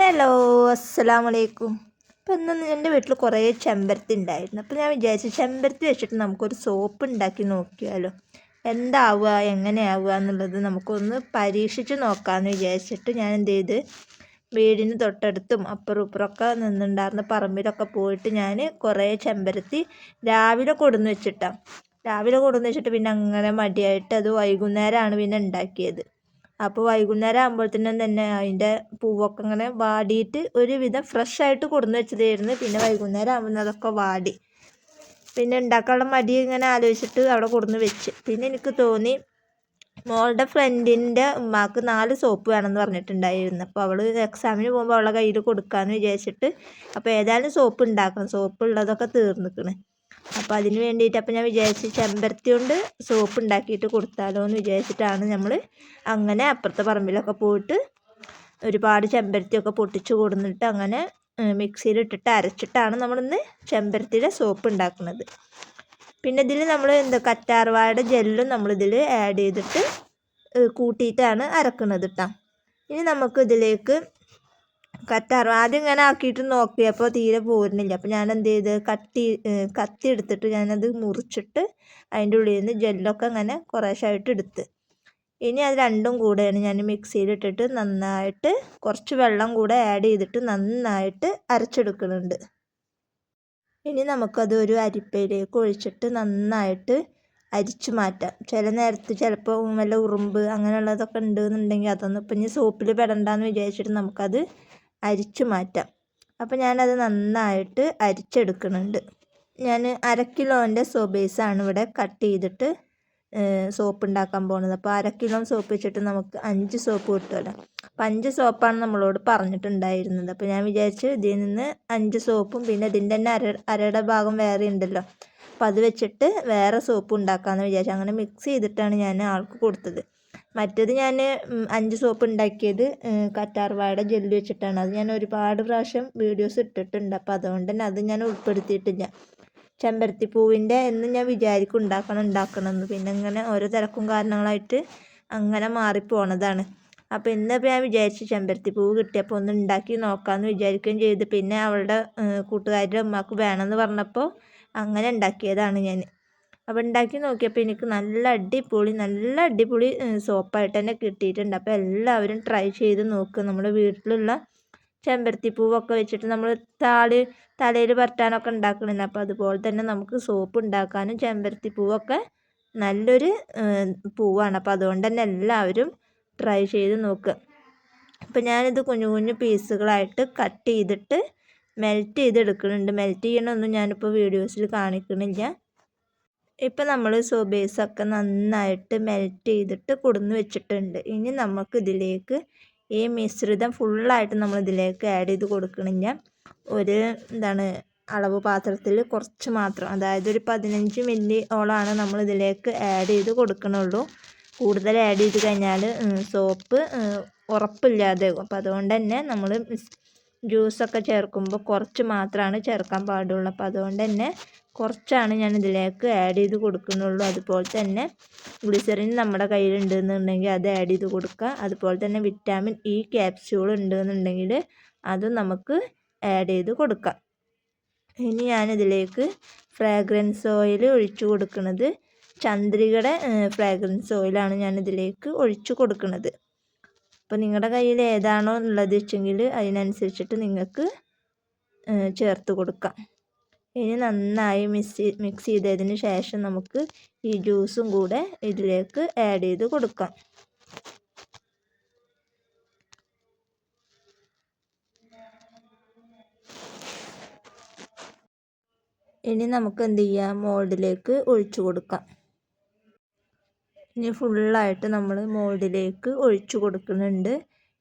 Hello, അസ്സലാമലൈക്കും. അപ്പം ഇന്ന് എൻ്റെ വീട്ടിൽ കുറേ ചെമ്പരത്തി ഉണ്ടായിരുന്നു. അപ്പോൾ ഞാൻ വിചാരിച്ചു ചെമ്പരത്തി വെച്ചിട്ട് നമുക്കൊരു സോപ്പ് ഉണ്ടാക്കി നോക്കിയാലോ, എന്താവുക എങ്ങനെയാവുക എന്നുള്ളത് നമുക്കൊന്ന് പരീക്ഷിച്ച് നോക്കാമെന്ന് വിചാരിച്ചിട്ട് ഞാൻ എന്ത് ചെയ്ത്, വീടിന് തൊട്ടടുത്തും അപ്പുറം ഇപ്പുറമൊക്കെ നിന്നുണ്ടായിരുന്ന പറമ്പിലൊക്കെ പോയിട്ട് ഞാൻ കുറേ ചെമ്പരത്തി രാവിലെ കൊടുന്ന് വെച്ചിട്ട് പിന്നെ അങ്ങനെ മടിയായിട്ട് അത് വൈകുന്നേരമാണ് പിന്നെ ഉണ്ടാക്കിയത്. അപ്പോൾ വൈകുന്നേരം ആകുമ്പോഴത്തേനും തന്നെ അതിൻ്റെ പൂവൊക്കെ ഇങ്ങനെ വാടിയിട്ട് ഒരുവിധം ഫ്രഷ് ആയിട്ട് കൊടുന്ന് വെച്ചതായിരുന്നു. പിന്നെ വൈകുന്നേരം ആകുമ്പോൾ അതൊക്കെ വാടി. പിന്നെ ഉണ്ടാക്കാനുള്ള മടി ഇങ്ങനെ ആലോചിച്ചിട്ട് അവിടെ കൊടുന്ന് വെച്ച്. പിന്നെ എനിക്ക് തോന്നി മോളുടെ ഫ്രണ്ടിൻ്റെ ഉമ്മാക്ക് 4 സോപ്പ് വേണമെന്ന് പറഞ്ഞിട്ടുണ്ടായിരുന്നു. അപ്പോൾ അവൾ എക്സാമിന് പോകുമ്പോൾ അവളുടെ കയ്യിൽ കൊടുക്കാമെന്ന് വിചാരിച്ചിട്ട്, അപ്പോൾ ഏതായാലും സോപ്പ് ഉണ്ടാക്കണം, സോപ്പ് ഉള്ളതൊക്കെ തീർന്നിക്കണ്. അപ്പോൾ അതിന് വേണ്ടിയിട്ട് അപ്പോൾ ഞാൻ വിചാരിച്ച് ചെമ്പരത്തി കൊണ്ട് സോപ്പ് ഉണ്ടാക്കിയിട്ട് കൊടുത്താലോ എന്ന് വിചാരിച്ചിട്ടാണ് നമ്മൾ അങ്ങനെ അപ്പുറത്തെ പറമ്പിലൊക്കെ പോയിട്ട് ഒരുപാട് ചെമ്പരത്തിയൊക്കെ പൊട്ടിച്ച് കൊടുന്നിട്ട് അങ്ങനെ മിക്സിയിലിട്ടിട്ട് അരച്ചിട്ടാണ് നമ്മളിന്ന് ചെമ്പരത്തിയുടെ സോപ്പ് ഉണ്ടാക്കുന്നത്. പിന്നെ ഇതിൽ നമ്മൾ കറ്റാർവാഴയുടെ ജെല്ലും നമ്മളിതിൽ ആഡ് ചെയ്തിട്ട് കൂട്ടിയിട്ടാണ് അരക്കുന്നത് കേട്ടോ. ഇനി നമുക്ക് ഇതിലേക്ക് ആദ്യം ഇങ്ങനെ ആക്കിയിട്ട് നോക്കിയപ്പോൾ തീരെ പോരുന്നില്ല. അപ്പോൾ ഞാൻ എന്ത് ചെയ്ത് കത്തി എടുത്തിട്ട് ഞാനത് മുറിച്ചിട്ട് അതിൻ്റെ ഉള്ളിൽ നിന്ന് ജെല്ലൊക്കെ അങ്ങനെ കുറേശ്ശായിട്ട് എടുത്ത്. ഇനി അത് രണ്ടും കൂടെയാണ് ഞാൻ മിക്സിയിലിട്ടിട്ട് നന്നായിട്ട് കുറച്ച് വെള്ളം കൂടെ ആഡ് ചെയ്തിട്ട് നന്നായിട്ട് അരച്ചെടുക്കുന്നുണ്ട്. ഇനി നമുക്കത് ഒരു അരിപ്പയിലേക്ക് ഒഴിച്ചിട്ട് നന്നായിട്ട് അരിച്ചു മാറ്റാം. ചില നേരത്ത് ചിലപ്പോൾ വല്ല ഉറുമ്പ് അങ്ങനെയുള്ളതൊക്കെ ഉണ്ടെന്നുണ്ടെങ്കിൽ അതൊന്നും ഇപ്പം ഇനി സോപ്പിൽ പെടണ്ടെന്ന് വിചാരിച്ചിട്ട് നമുക്കത് അരിച്ചു മാറ്റാം. അപ്പോൾ ഞാനത് നന്നായിട്ട് അരിച്ചെടുക്കുന്നുണ്ട്. ഞാൻ 1/2 കിലോൻ്റെ സോബേസാണ് ഇവിടെ കട്ട് ചെയ്തിട്ട് സോപ്പ് ഉണ്ടാക്കാൻ പോകുന്നത്. അപ്പോൾ 1/2 കിലോ സോപ്പ് വെച്ചിട്ട് നമുക്ക് 5 സോപ്പ് കിട്ടുമല്ലോ. അപ്പോൾ 5 സോപ്പാണ് നമ്മളോട് പറഞ്ഞിട്ടുണ്ടായിരുന്നത്. അപ്പോൾ ഞാൻ വിചാരിച്ചു ഇതിൽ നിന്ന് 5 സോപ്പും പിന്നെ ഇതിൻ്റെ തന്നെ അരയുടെ ഭാഗം വേറെ ഉണ്ടല്ലോ, അപ്പോൾ അത് വെച്ചിട്ട് വേറെ സോപ്പ് ഉണ്ടാക്കാമെന്ന് വിചാരിച്ചു. അങ്ങനെ മിക്സ് ചെയ്തിട്ടാണ് ഞാൻ ആൾക്ക് കൊടുത്തത്. മറ്റേത് ഞാൻ 5 സോപ്പ് ഉണ്ടാക്കിയത് കറ്റാർവാഴയുടെ ജെല്ല് വെച്ചിട്ടാണ്. അത് ഞാൻ ഒരുപാട് പ്രാവശ്യം വീഡിയോസ് ഇട്ടിട്ടുണ്ട്. അപ്പോൾ അതുകൊണ്ട് തന്നെ അത് ഞാൻ ഉൾപ്പെടുത്തിയിട്ടില്ല. ചെമ്പരത്തിപ്പൂവിൻ്റെ എന്ന് ഞാൻ വിചാരിക്കും ഉണ്ടാക്കണം എന്ന്. പിന്നെ ഇങ്ങനെ ഓരോ തിരക്കും കാരണങ്ങളായിട്ട് അങ്ങനെ മാറിപ്പോണതാണ്. അപ്പോൾ ഇന്നിപ്പോൾ ഞാൻ വിചാരിച്ചു ചെമ്പരത്തിപ്പൂവ് കിട്ടിയപ്പോൾ ഒന്ന് ഉണ്ടാക്കി നോക്കാമെന്ന് വിചാരിക്കുകയും ചെയ്ത്. പിന്നെ അവളുടെ കൂട്ടുകാരുടെ ഉമ്മാക്ക് വേണമെന്ന് പറഞ്ഞപ്പോൾ അങ്ങനെ ഉണ്ടാക്കിയതാണ് ഞാൻ. അപ്പോൾ ഉണ്ടാക്കി നോക്കിയപ്പോൾ എനിക്ക് നല്ല അടിപൊളി സോപ്പായിട്ട് തന്നെ കിട്ടിയിട്ടുണ്ട്. അപ്പോൾ എല്ലാവരും ട്രൈ ചെയ്ത് നോക്കുക. നമ്മുടെ വീട്ടിലുള്ള ചെമ്പരത്തിപ്പൂവൊക്കെ വെച്ചിട്ട് നമ്മൾ തലയിൽ പരട്ടാനൊക്കെ ഉണ്ടാക്കണില്ല. അപ്പോൾ അതുപോലെ തന്നെ നമുക്ക് സോപ്പ് ഉണ്ടാക്കാനും ചെമ്പരത്തിപ്പൂവൊക്കെ നല്ലൊരു പൂവാണ്. അപ്പോൾ അതുകൊണ്ട് തന്നെ എല്ലാവരും ട്രൈ ചെയ്ത് നോക്കുക. അപ്പോൾ ഞാനിത് കുഞ്ഞു കുഞ്ഞു പീസുകളായിട്ട് കട്ട് ചെയ്തിട്ട് മെൽറ്റ് ചെയ്തെടുക്കുന്നുണ്ട്. മെൽറ്റ് ചെയ്യണമൊന്നും ഞാനിപ്പോൾ വീഡിയോസിൽ കാണിക്കണില്ല. ഇപ്പം നമ്മൾ സോബേസൊക്കെ നന്നായിട്ട് മെൽറ്റ് ചെയ്തിട്ട് കൊടുന്ന് വെച്ചിട്ടുണ്ട്. ഇനി നമുക്കിതിലേക്ക് ഈ മിശ്രിതം ഫുള്ളായിട്ട് നമ്മളിതിലേക്ക് ആഡ് ചെയ്ത് കൊടുക്കണില്ല. ഒരു അളവ് പാത്രത്തിൽ കുറച്ച് മാത്രം, അതായത് ഒരു 15 മില്ലി ഓളാണ് നമ്മളിതിലേക്ക് ആഡ് ചെയ്ത് കൊടുക്കണുള്ളൂ. കൂടുതൽ ആഡ് ചെയ്ത് കഴിഞ്ഞാൽ സോപ്പ് ഉറപ്പില്ലാതെയാകും. അപ്പോൾ അതുകൊണ്ട് തന്നെ നമ്മൾ ജ്യൂസൊക്കെ ചേർക്കുമ്പോൾ കുറച്ച് മാത്രമാണ് ചേർക്കാൻ പാടുള്ളൂ. അപ്പോൾ അതുകൊണ്ട് തന്നെ കുറച്ചാണ് ഞാൻ ഇതിലേക്ക് ആഡ് ചെയ്ത് കൊടുക്കുന്നുള്ളൂ. അതുപോലെ തന്നെ ഗ്ലിസറിൻ നമ്മുടെ കയ്യിലുണ്ടെന്നുണ്ടെങ്കിൽ അത് ആഡ് ചെയ്ത് കൊടുക്കുക. അതുപോലെ തന്നെ വിറ്റാമിൻ ഇ ക്യാപ്സ്യൂൾ ഉണ്ടെന്നുണ്ടെങ്കിൽ അതും നമുക്ക് ആഡ് ചെയ്ത് കൊടുക്കാം. ഇനി ഞാനിതിലേക്ക് ഫ്രാഗ്രൻസ് ഓയിൽ ഒഴിച്ചു കൊടുക്കുന്നത് ചന്ദ്രികയുടെ ഫ്രാഗ്രൻസ് ഓയിലാണ് ഞാനിതിലേക്ക് ഒഴിച്ചു കൊടുക്കുന്നത്. അപ്പോൾ നിങ്ങളുടെ കയ്യിൽ ഏതാണോ ഉള്ളത് വെച്ചെങ്കിൽ അതിനനുസരിച്ചിട്ട് നിങ്ങൾക്ക് ചേർത്ത് കൊടുക്കാം. ഇനി നന്നായി മിക്സ് ചെയ്തതിന് ശേഷം നമുക്ക് ഈ ജ്യൂസും കൂടെ ഇതിലേക്ക് ആഡ് ചെയ്ത് കൊടുക്കാം. ഇനി നമുക്ക് എന്ത് ചെയ്യാം, മോൾഡിലേക്ക് ഒഴിച്ചു കൊടുക്കാം. ഇനി ഫുള്ളായിട്ട് നമ്മൾ മോൾഡിലേക്ക് ഒഴിച്ചു കൊടുക്കുന്നുണ്ട്.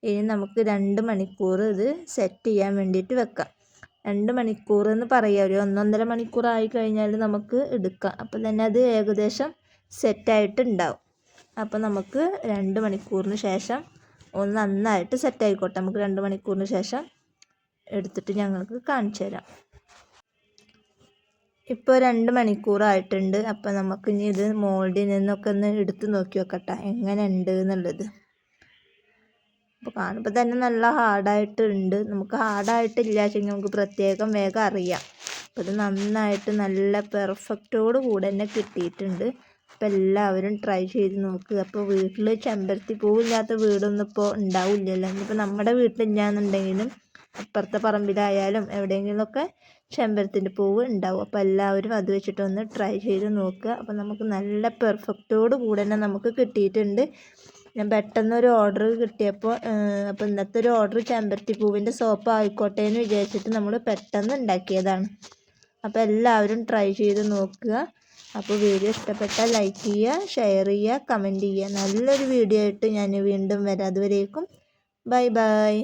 ഇനി നമുക്ക് 2 മണിക്കൂർ ഇത് സെറ്റ് ചെയ്യാൻ വേണ്ടിയിട്ട് വെക്കാം. 2 മണിക്കൂർ എന്ന് പറയുക, ഒരു 1-1.5 മണിക്കൂർ ആയി കഴിഞ്ഞാൽ നമുക്ക് എടുക്കാം. അപ്പോൾ തന്നെ അത് ഏകദേശം സെറ്റായിട്ടുണ്ടാവും. അപ്പോൾ നമുക്ക് 2 മണിക്കൂറിന് ശേഷം ഒന്ന് നന്നായിട്ട് സെറ്റായിക്കോട്ടെ. നമുക്ക് 2 മണിക്കൂറിന് ശേഷം എടുത്തിട്ട് ഞങ്ങൾക്ക് കാണിച്ചു തരാം. ഇപ്പോൾ 2 മണിക്കൂറായിട്ടുണ്ട്. അപ്പോൾ നമുക്ക് ഇനി ഇത് മോൾഡിൽ നിന്നൊക്കെ ഒന്ന് എടുത്ത് നോക്കി നോക്കട്ടെ എങ്ങനെ ഉണ്ട് എന്നുള്ളത്. അപ്പോൾ കാണുമ്പോൾ തന്നെ നല്ല ഹാർഡായിട്ടുണ്ട്. നമുക്ക് ഹാർഡായിട്ടില്ല വെച്ചെങ്കിൽ നമുക്ക് പ്രത്യേകം വേഗം അറിയാം. അപ്പോൾ ഇത് നന്നായിട്ട് നല്ല പെർഫെക്റ്റോട് കൂടെ തന്നെ കിട്ടിയിട്ടുണ്ട്. അപ്പോൾ എല്ലാവരും ട്രൈ ചെയ്ത് നോക്കുക. അപ്പോൾ വീട്ടിൽ ചെമ്പരത്തി പൂവില്ലാത്ത വീടൊന്നും ഇപ്പോൾ ഉണ്ടാവില്ലല്ലോ. ഇനിയിപ്പോൾ നമ്മുടെ വീട്ടിലില്ലാന്നുണ്ടെങ്കിലും അപ്പുറത്തെ പറമ്പിലായാലും എവിടെയെങ്കിലുമൊക്കെ ചെമ്പരത്തിൻ്റെ പൂവ് ഉണ്ടാവും. അപ്പോൾ എല്ലാവരും അത് വെച്ചിട്ടൊന്ന് ട്രൈ ചെയ്ത് നോക്കുക. അപ്പോൾ നമുക്ക് നല്ല പെർഫെക്റ്റോട് കൂടെ തന്നെ നമുക്ക് കിട്ടിയിട്ടുണ്ട്. ഞാൻ പെട്ടെന്നൊരു ഓർഡർ കിട്ടിയപ്പോൾ അപ്പോൾ ഇന്നത്തെ ഒരു ഓർഡർ ചെമ്പരത്തി പൂവിൻ്റെ സോപ്പ് ആയിക്കോട്ടെ എന്ന് വിചാരിച്ചിട്ട് നമ്മൾ പെട്ടെന്ന് ഉണ്ടാക്കിയതാണ്. അപ്പോൾ എല്ലാവരും ട്രൈ ചെയ്ത് നോക്കുക. അപ്പോൾ വീഡിയോ ഇഷ്ടപ്പെട്ടാൽ ലൈക്ക് ചെയ്യുക, ഷെയർ ചെയ്യുക, കമൻറ്റ് ചെയ്യുക. നല്ലൊരു വീഡിയോ ആയിട്ട് ഞാൻ വീണ്ടും വരാം. അതുവരേക്കും ബൈ ബൈ.